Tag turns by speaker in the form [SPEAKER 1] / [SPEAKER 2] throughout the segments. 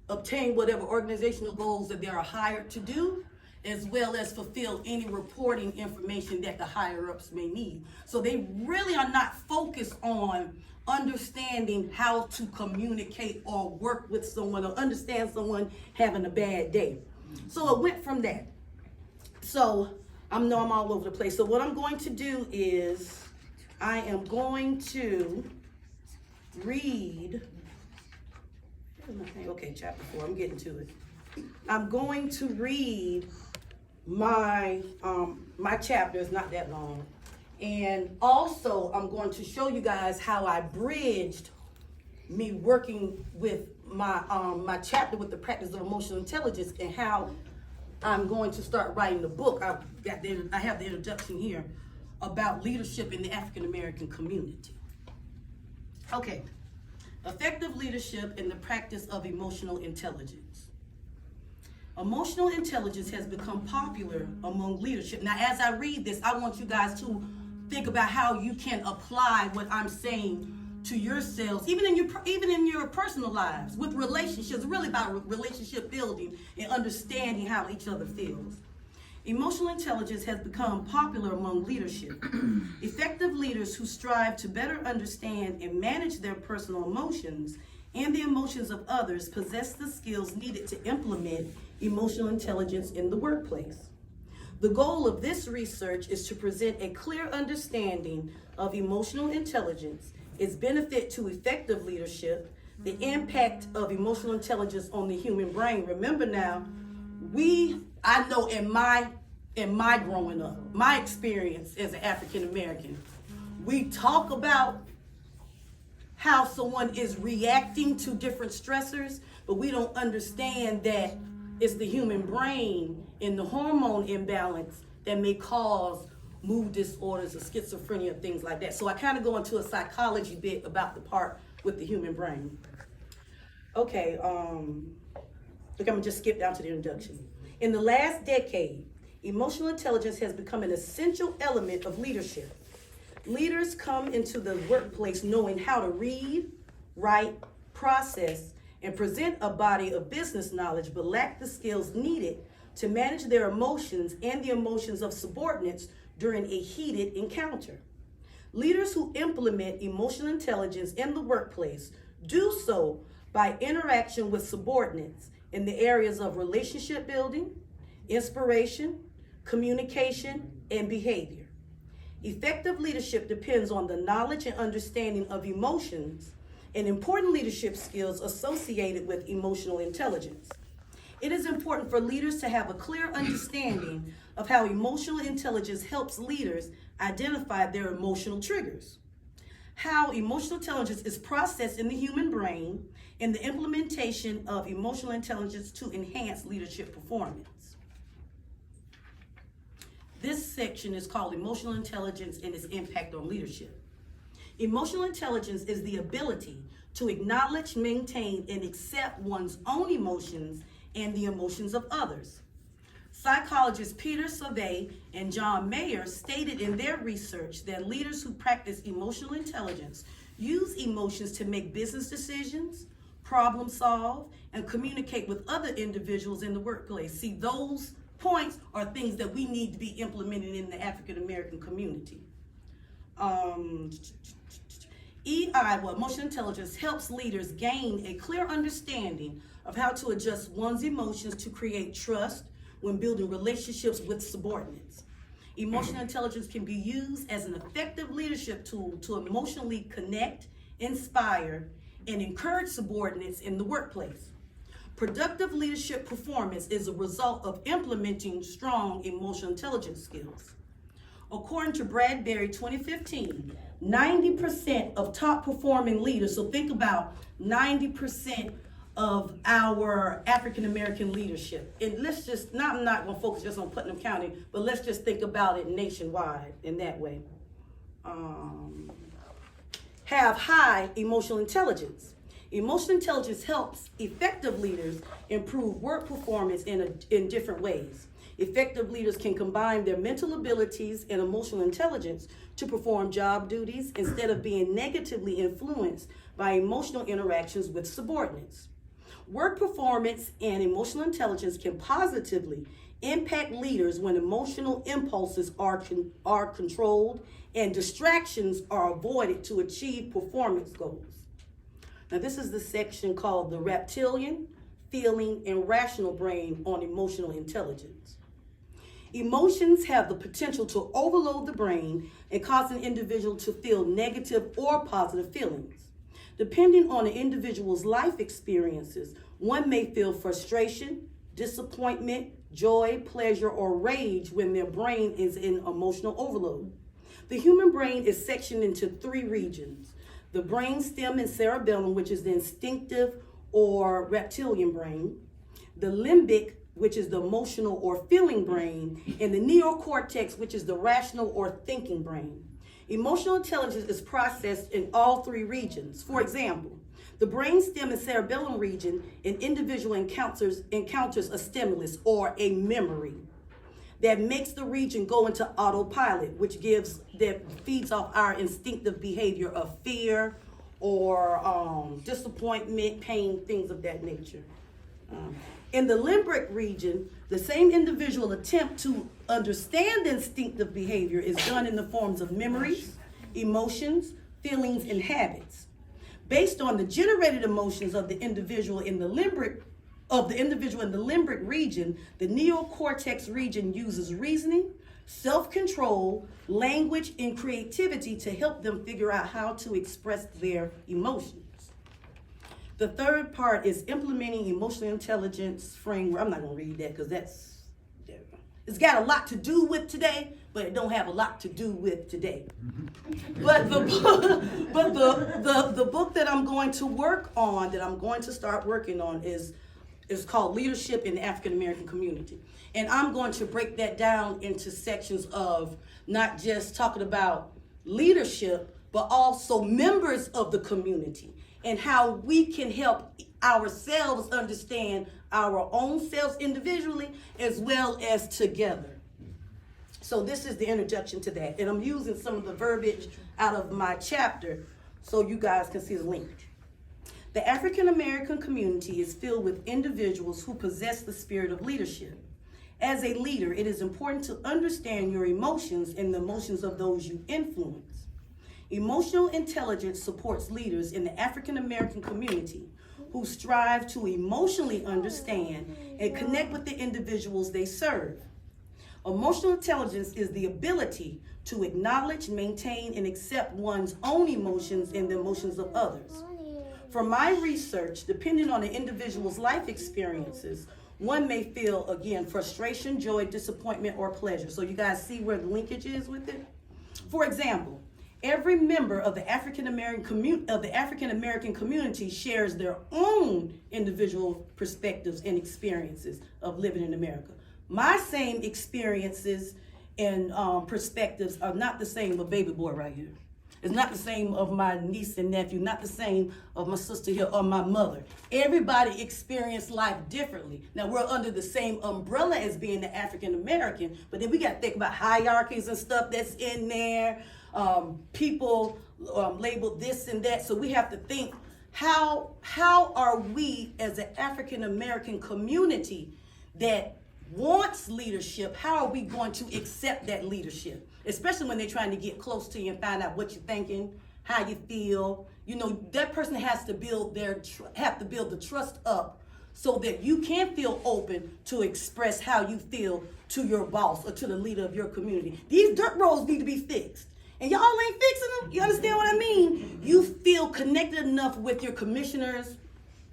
[SPEAKER 1] obtain whatever organizational goals that they are hired to do, as well as fulfill any reporting information that the higher-ups may need. So they really are not focused on understanding how to communicate or work with someone or understand someone having a bad day. So it went from that. So I know I'm all over the place. So what I'm going to do is I am going to read, okay, chapter 4, I'm getting to it. I'm going to read my chapter. Is not that long. And also I'm going to show you guys how I bridged me working with my chapter with the practice of emotional intelligence and how I'm going to start writing the book. I have the introduction here about leadership in the African American community. Okay, effective leadership in the practice of emotional intelligence. Emotional intelligence has become popular among leadership. Now, as I read this, I want you guys to think about how you can apply what I'm saying to yourselves, even in your personal lives, with relationships. Really about relationship building and understanding how each other feels. Emotional intelligence has become popular among leadership. Effective leaders who strive to better understand and manage their personal emotions and the emotions of others possess the skills needed to implement emotional intelligence in the workplace. The goal of this research is to present a clear understanding of emotional intelligence, its benefit to effective leadership, the impact of emotional intelligence on the human brain. Remember now, I know in my growing up, my experience as an African American, we talk about how someone is reacting to different stressors, but we don't understand that it's the human brain and the hormone imbalance that may cause mood disorders or schizophrenia, things like that. So I kind of go into a psychology bit about the part with the human brain. Okay, I'm gonna just skip down to the introduction. In the last decade, emotional intelligence has become an essential element of leadership. Leaders come into the workplace knowing how to read, write, process, and present a body of business knowledge, but lack the skills needed to manage their emotions and the emotions of subordinates during a heated encounter. Leaders who implement emotional intelligence in the workplace do so by interaction with subordinates in the areas of relationship building, inspiration, communication, and behavior. Effective leadership depends on the knowledge and understanding of emotions and important leadership skills associated with emotional intelligence. It is important for leaders to have a clear understanding of how emotional intelligence helps leaders identify their emotional triggers, how emotional intelligence is processed in the human brain, and the implementation of emotional intelligence to enhance leadership performance. This section is called Emotional Intelligence and its Impact on Leadership. Emotional intelligence is the ability to acknowledge, maintain, and accept one's own emotions and the emotions of others. Psychologists Peter Savé and John Mayer stated in their research that leaders who practice emotional intelligence use emotions to make business decisions, problem solve, and communicate with other individuals in the workplace. See, those points are things that we need to be implemented in the African American community. Emotional intelligence helps leaders gain a clear understanding of how to adjust one's emotions to create trust when building relationships with subordinates. Emotional intelligence can be used as an effective leadership tool to emotionally connect, inspire, and encourage subordinates in the workplace. Productive leadership performance is a result of implementing strong emotional intelligence skills. According to Bradbury 2015, 90% of top performing leaders, so think about 90% of our African American leadership. And let's just, I'm not gonna focus just on Putnam County, but let's just think about it nationwide in that way. Have high emotional intelligence. Emotional intelligence helps effective leaders improve work performance in different ways. Effective leaders can combine their mental abilities and emotional intelligence to perform job duties instead of being negatively influenced by emotional interactions with subordinates. Work performance and emotional intelligence can positively impact leaders when emotional impulses are controlled and distractions are avoided to achieve performance goals. Now, this is the section called the reptilian, feeling, and rational brain on emotional intelligence. Emotions have the potential to overload the brain and cause an individual to feel negative or positive feelings. Depending on the individual's life experiences, one may feel frustration, disappointment, joy, pleasure, or rage when their brain is in emotional overload. The human brain is sectioned into 3 regions: the brain stem and cerebellum, which is the instinctive or reptilian brain, the limbic, which is the emotional or feeling brain, and the neocortex, which is the rational or thinking brain. Emotional intelligence is processed in all 3 regions. For example, the brain stem and cerebellum region, an individual encounters a stimulus or a memory that makes the region go into autopilot, that feeds off our instinctive behavior of fear or disappointment, pain, things of that nature. In the limbic region, the same individual attempt to understand instinctive behavior is done in the forms of memories, emotions, feelings, and habits. Based on the generated emotions of the individual in the limbic region, the neocortex region uses reasoning, self-control, language, and creativity to help them figure out how to express their emotions. The third part is implementing emotional intelligence framework. I'm not going to read that because it's got a lot to do with today, but it don't have a lot to do with today. But the book that I'm going to work on, that I'm going to start working on, is called Leadership in the African American Community. And I'm going to break that down into sections of not just talking about leadership, but also members of the community and how we can help ourselves understand our own selves individually as well as together. So this is the introduction to that. And I'm using some of the verbiage out of my chapter so you guys can see the linkage. The African American community is filled with individuals who possess the spirit of leadership. As a leader, it is important to understand your emotions and the emotions of those you influence. Emotional intelligence supports leaders in the African American community who strive to emotionally understand and connect with the individuals they serve. Emotional intelligence is the ability to acknowledge, maintain, and accept one's own emotions and the emotions of others. From my research, depending on the individual's life experiences, one may feel, again, frustration, joy, disappointment, or pleasure. So you guys see where the linkage is with it? For example, every member of the African American community shares their own individual perspectives and experiences of living in America. My same experiences and perspectives are not the same of baby boy right here. It's not the same of my niece and nephew, not the same of my sister here or my mother. Everybody experienced life differently. Now, we're under the same umbrella as being the African American, but then we got to think about hierarchies and stuff that's in there. People labeled this and that. So we have to think, how are we as an African American community that wants leadership, how are we going to accept that leadership? Especially when they're trying to get close to you and find out what you're thinking, how you feel. You know, that person has to build the trust up so that you can feel open to express how you feel to your boss or to the leader of your community. These dirt roads need to be fixed. And y'all ain't fixing them. You understand what I mean? You feel connected enough with your commissioners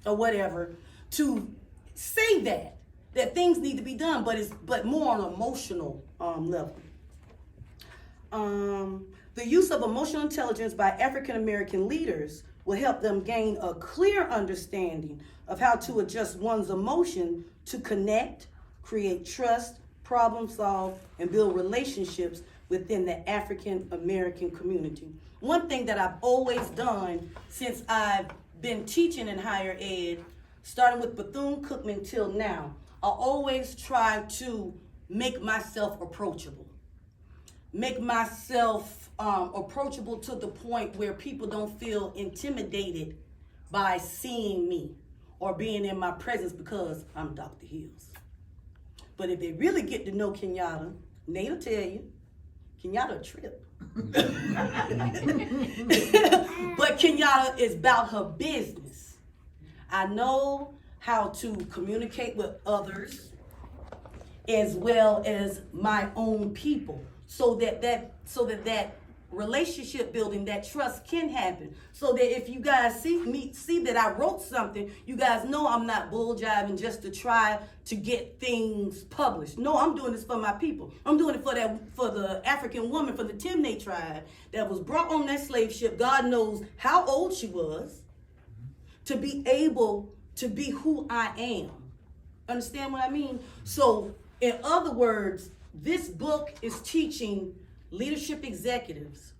[SPEAKER 1] or whatever to say that things need to be done, but more on an emotional level. The use of emotional intelligence by African American leaders will help them gain a clear understanding of how to adjust one's emotion to connect, create trust, problem solve, and build relationships within the African American community. One thing that I've always done since I've been teaching in higher ed, starting with Bethune-Cookman till now, I always try to make myself approachable. Make myself approachable to the point where people don't feel intimidated by seeing me or being in my presence because I'm Dr. Hills. But if they really get to know Kenyatta, Nate will tell you, Kenyatta a trip. But Kenyatta is about her business. I know how to communicate with others as well as my own people, so that relationship building, that trust can happen. So that if you guys see that I wrote something, you guys know I'm not bull jiving just to try to get things published. No, I'm doing this for my people. I'm doing it for the African woman from the Timneh tribe that was brought on that slave ship. God knows how old she was to be able to be who I am. Understand what I mean? So, in other words, this book is teaching leadership executives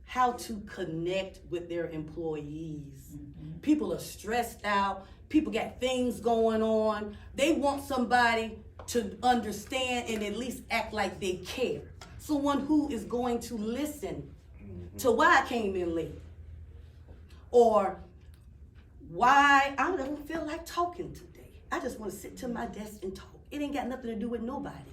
[SPEAKER 1] how to connect with their employees. People are stressed out. People got things going on. They want somebody to understand and at least act like they care. Someone who is going to listen to why I came in late, or why I don't feel like talking today. I just want to sit to my desk and talk. It ain't got nothing to do with nobody.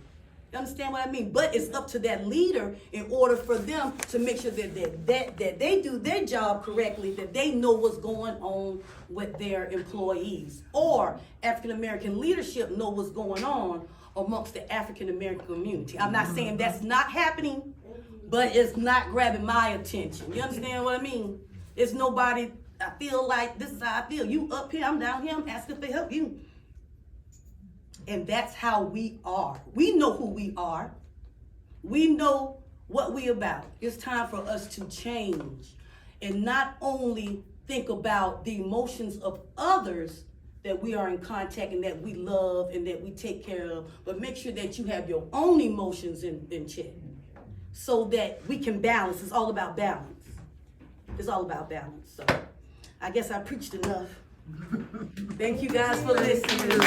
[SPEAKER 1] You understand what I mean? But it's up to that leader in order for them to make sure that they do their job correctly, that they know what's going on with their employees. Or African American leadership know what's going on amongst the African American community. I'm not saying that's not happening, but it's not grabbing my attention. You understand what I mean? It's nobody, I feel like this is how I feel. You up here, I'm down here, I'm asking for help. You. And that's how we are. We know who we are. We know what we about. It's time for us to change and not only think about the emotions of others that we are in contact and that we love and that we take care of, but make sure that you have your own emotions in check so that we can balance. It's all about balance. It's all about balance. So I guess I preached enough. Thank you guys for listening.